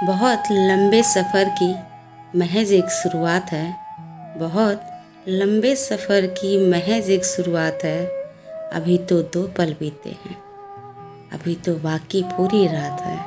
बहुत लंबे सफ़र की महज एक शुरुआत है। बहुत लंबे सफ़र की महज एक शुरुआत है। अभी तो 2 पल बीते हैं, अभी तो बाकी पूरी रात है।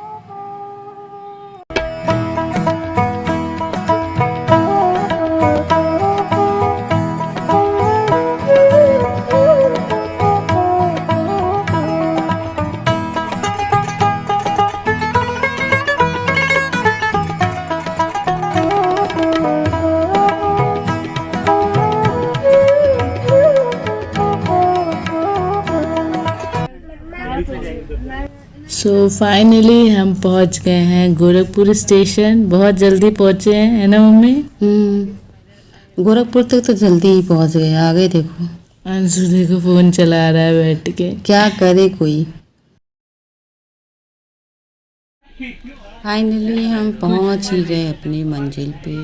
सो फाइनली हम पहुंच गए हैं गोरखपुर स्टेशन। बहुत जल्दी पहुंचे हैं, है ना मम्मी? गोरखपुर तक तो जल्दी ही पहुंच गए। आगे देखो, अंशु देखो फोन चला रहा है बैठ के। क्या करे कोई। फाइनली हम पहुंच ही गए अपनी मंजिल पे,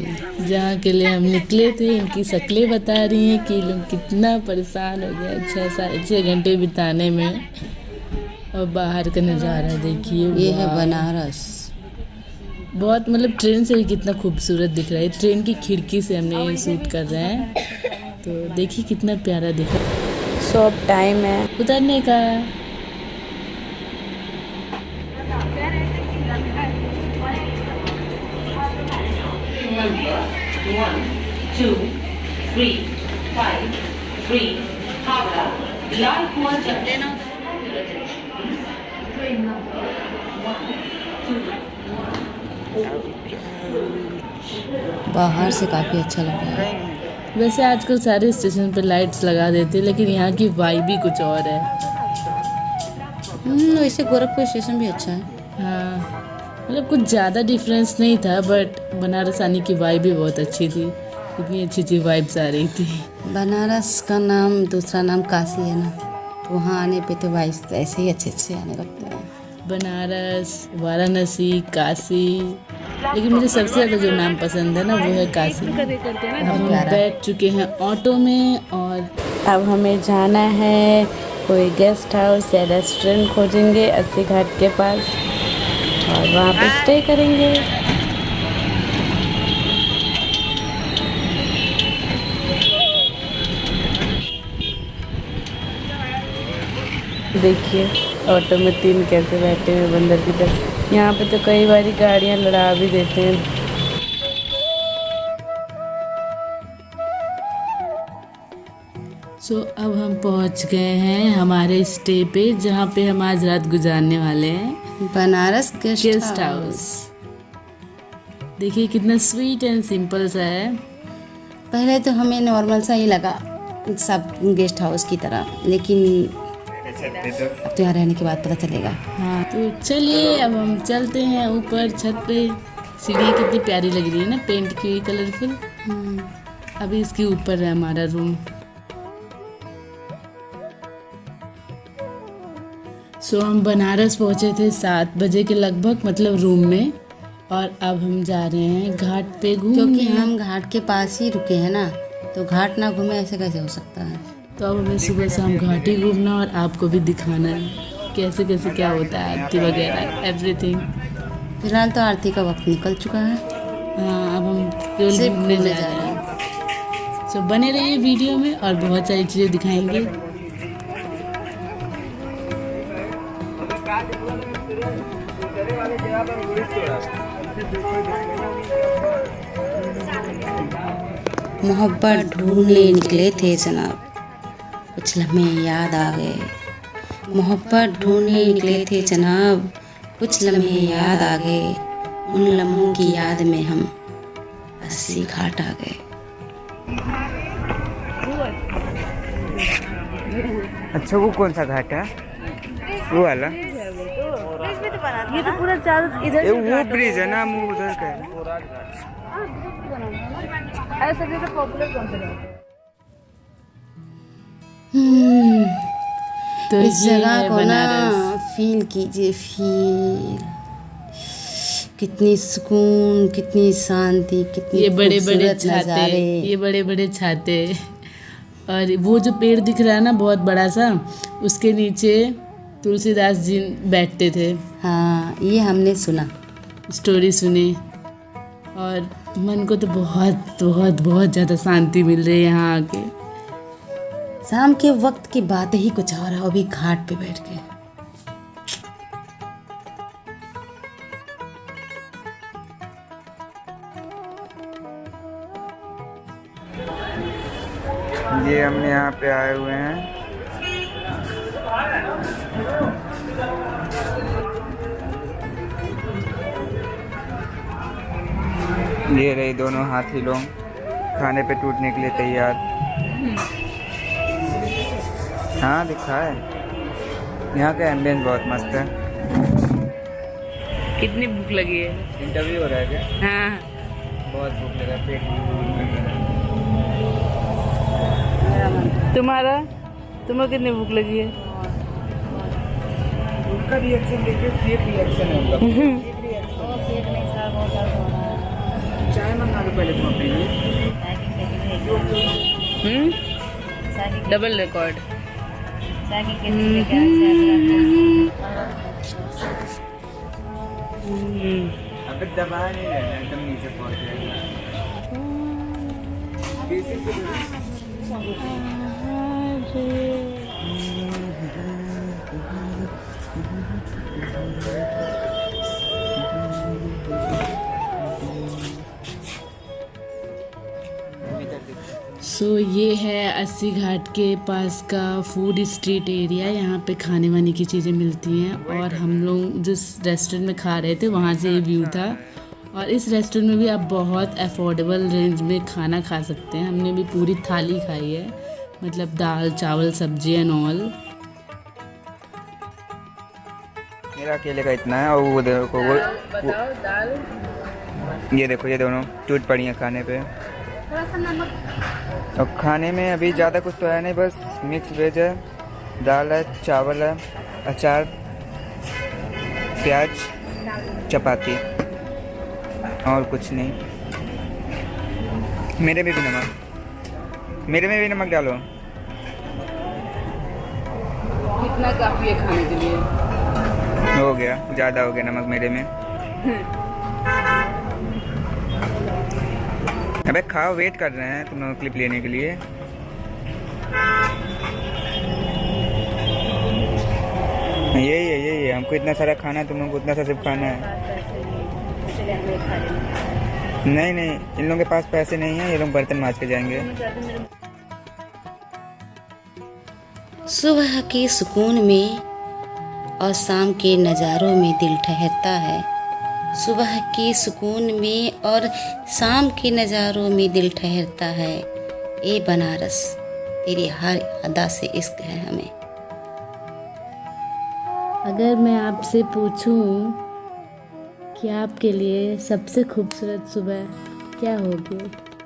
जहाँ के लिए हम निकले थे। इनकी शक्लें बता रही हैं कि लोग कितना परेशान हो गए 6-6.5 घंटे बिताने में। और बाहर का नज़ारा देखिए, ये है बनारस। बहुत मतलब ट्रेन से भी कितना खूबसूरत दिख रहा है। ट्रेन की खिड़की से हमने ये शूट कर रहे हैं, तो देखिए कितना प्यारा दिख रहा है। सो अब टाइम है उतरने का। बाहर से काफ़ी अच्छा लग रहा है। वैसे आजकल सारे स्टेशन पे लाइट्स लगा देते हैं, लेकिन यहाँ की वाइब ही कुछ और है। वैसे गोरखपुर स्टेशन भी अच्छा है। हाँ, मतलब कुछ ज़्यादा डिफरेंस नहीं था, बट बनारस आने की वाइब भी बहुत अच्छी थी। इतनी अच्छी अच्छी वाइब्स आ रही थी। बनारस का नाम दूसरा नाम काशी है ना, तो वहाँ आने पे तो वाइब्स ऐसे ही अच्छे आने लगते हैं। बनारस, वाराणसी, काशी, लेकिन मुझे सबसे ज़्यादा जो नाम पसंद है ना वो है काशी। हम बैठ चुके हैं ऑटो में और अब हमें जाना है कोई गेस्ट हाउस या रेस्टोरेंट खोजेंगे अस्सी घाट के पास और वहाँ पे स्टे करेंगे। देखिए ऑटो में 3 कैसे बैठे हुए बंदर की तरह। यहाँ पे तो कई बारी गाड़ियाँ लड़ा भी देते हैं। सो अब हम पहुंच गए हैं हमारे स्टे पे, जहाँ पे हम आज रात गुजारने वाले हैं। Banaras guest house. देखिए कितना स्वीट एंड सिंपल सा है। पहले तो हमें नॉर्मल सा ही लगा, सब गेस्ट हाउस की तरह, लेकिन अब तो यहाँ रहने के बाद पता चलेगा। हाँ तो चलिए अब हम चलते हैं ऊपर छत पे। सीढ़ी कितनी प्यारी लग रही है ना, पेंट की हुई कलरफुल। अभी इसके ऊपर है हमारा रूम। सो हम बनारस पहुंचे थे 7 बजे के लगभग, मतलब रूम में। और अब हम जा रहे हैं घाट पे घूमने, क्योंकि हम घाट के पास ही रुके हैं ना, तो घाट ना घूमे ऐसे कैसे हो सकता है। तो अब हमें सुबह शाम घाट ही घूमना और आपको भी दिखाना है कैसे कैसे क्या होता है, आरती वगैरह एवरीथिंग। फिलहाल तो आरती का वक्त निकल चुका है। हाँ, अब हम केवल घूमने जा रहे हैं। सो बने रहिए वीडियो में और बहुत सारी चीज़ें दिखाएंगे। मोहब्बत ढूंढने निकले थे जनाब, कुछ लम्हे याद आ गए। मोहब्बत ढूंढने निकले थे जनाब, कुछ लम्हे याद आ गए। उन लम्हों की याद में हम अस्सी घाट आ गए। अच्छा, वो कौन सा घाट है? वो वाला ये तो पूरा चारों इधर वो ब्रिज है ना, वो उधर का है। तो इस ये जगह है को ना बनारस। फील कीजिए, फील। कितनी सुकून, कितनी शांति, कितनी ये बड़े बड़े खूबसूरत छाते, नज़ारे। ये बड़े बड़े छाते। और वो जो पेड़ दिख रहा है ना बहुत बड़ा सा, उसके नीचे तुलसीदास जी बैठते थे। हाँ, ये हमने सुना। स्टोरी सुनी और मन को तो बहुत बहुत बहुत ज़्यादा शांति मिल रही है यहाँ आके। शाम के वक्त की बात ही कुछ और है, वो भी घाट पे बैठ के। ये हम यहाँ पे आए हुए हैं। ये रही दोनों हाथी लोग खाने पे टूटने के लिए तैयार। हाँ दिखा है। यहाँ का एम्बियंस बहुत मस्त है। कितनी भूख लगी है? इंटरव्यू हो रहा है क्या? हाँ। बहुत भूख लगा, पेट तुम्हें कितनी भूख लगी है? उनका रिएक्शन देखिए, फेक रिएक्शन है उनका। चाय मंगा लो पहले तुम अपने लिए। Double record. अबे दबा नहीं रहना, एकदम नीचे पहुंच जाएगा। सो ये है अस्सी घाट के पास का फूड स्ट्रीट एरिया। यहाँ पे खाने वाने की चीज़ें मिलती हैं और हम लोग जिस रेस्टोरेंट में खा रहे थे वहाँ से ये व्यू था। और इस रेस्टोरेंट में भी आप बहुत अफोर्डेबल रेंज में खाना खा सकते हैं। हमने भी पूरी थाली खाई है, मतलब दाल चावल सब्जी एंड ऑल। मेरा अकेले का इतना है। और वो देखो वो दाल, ये देखो ये दोनों टूट पड़ी हैं खाने पे। और खाने में अभी ज़्यादा कुछ तो है नहीं, बस मिक्स वेज है, दाल है, चावल है, अचार, प्याज, चपाती और कुछ नहीं। मेरे में भी नमक डालो। कितना काफ़ी है खाने के लिए? हो गया, ज़्यादा हो गया नमक मेरे में। अबे खाओ, वेट कर रहे हैं तुम लोग क्लिप लेने के लिए। यही है हमको इतना सारा खाना है, तुम लोग को उतना सा सिर्फ खाना है। नहीं इन लोगों के पास पैसे नहीं है, ये लोग बर्तन मांज के जाएंगे। सुबह के सुकून में और शाम के नज़ारों में दिल ठहरता है। सुबह के सुकून में और शाम के नज़ारों में दिल ठहरता है। ए बनारस, तेरी हर अदा से इश्क है हमें। अगर मैं आपसे पूछूं कि आपके लिए सबसे खूबसूरत सुबह क्या होगी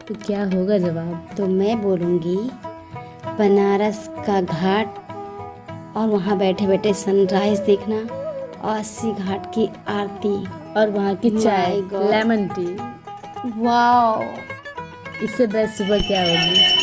तो क्या होगा जवाब? तो मैं बोलूँगी बनारस का घाट और वहाँ बैठे बैठे सनराइज़ देखना और अस्सी घाट की आरती और वहाँ की चाय, My God. Lemon tea. Wow, इससे बेस्ट सुबह क्या होगी?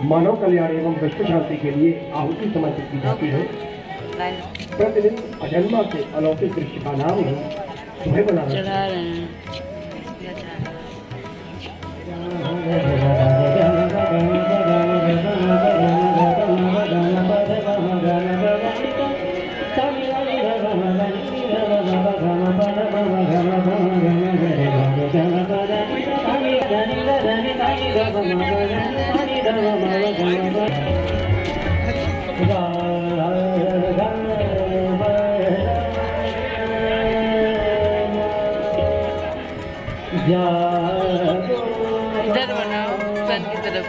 मानव कल्याण एवं विश्व शांति के लिए आहुति समर्पित की जाती है। प्रतिदिन अजन्मा के अलौकिक दृश्य का नाम है सुबह बनाना। चढ़ा रहे हैं। इधर बनाओ सन की तरफ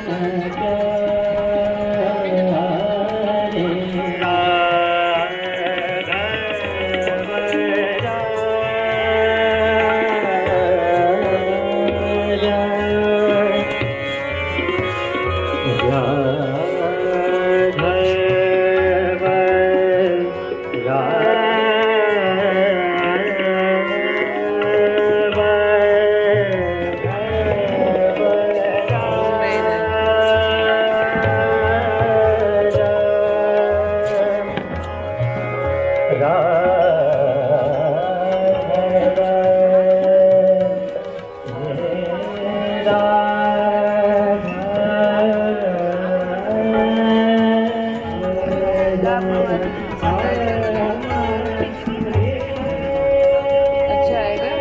अच्छा आएगा।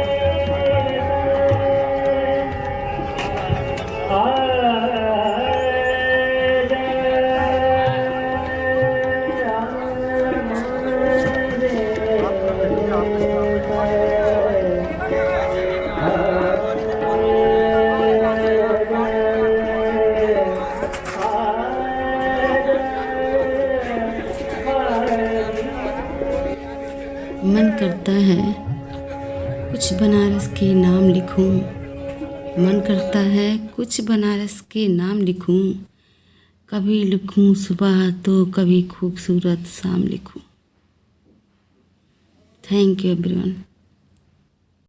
मन करता है कुछ बनारस के नाम लिखूं, मन करता है कुछ बनारस के नाम लिखूं, कभी लिखूं सुबह तो कभी खूबसूरत शाम लिखूं। Thank you everyone.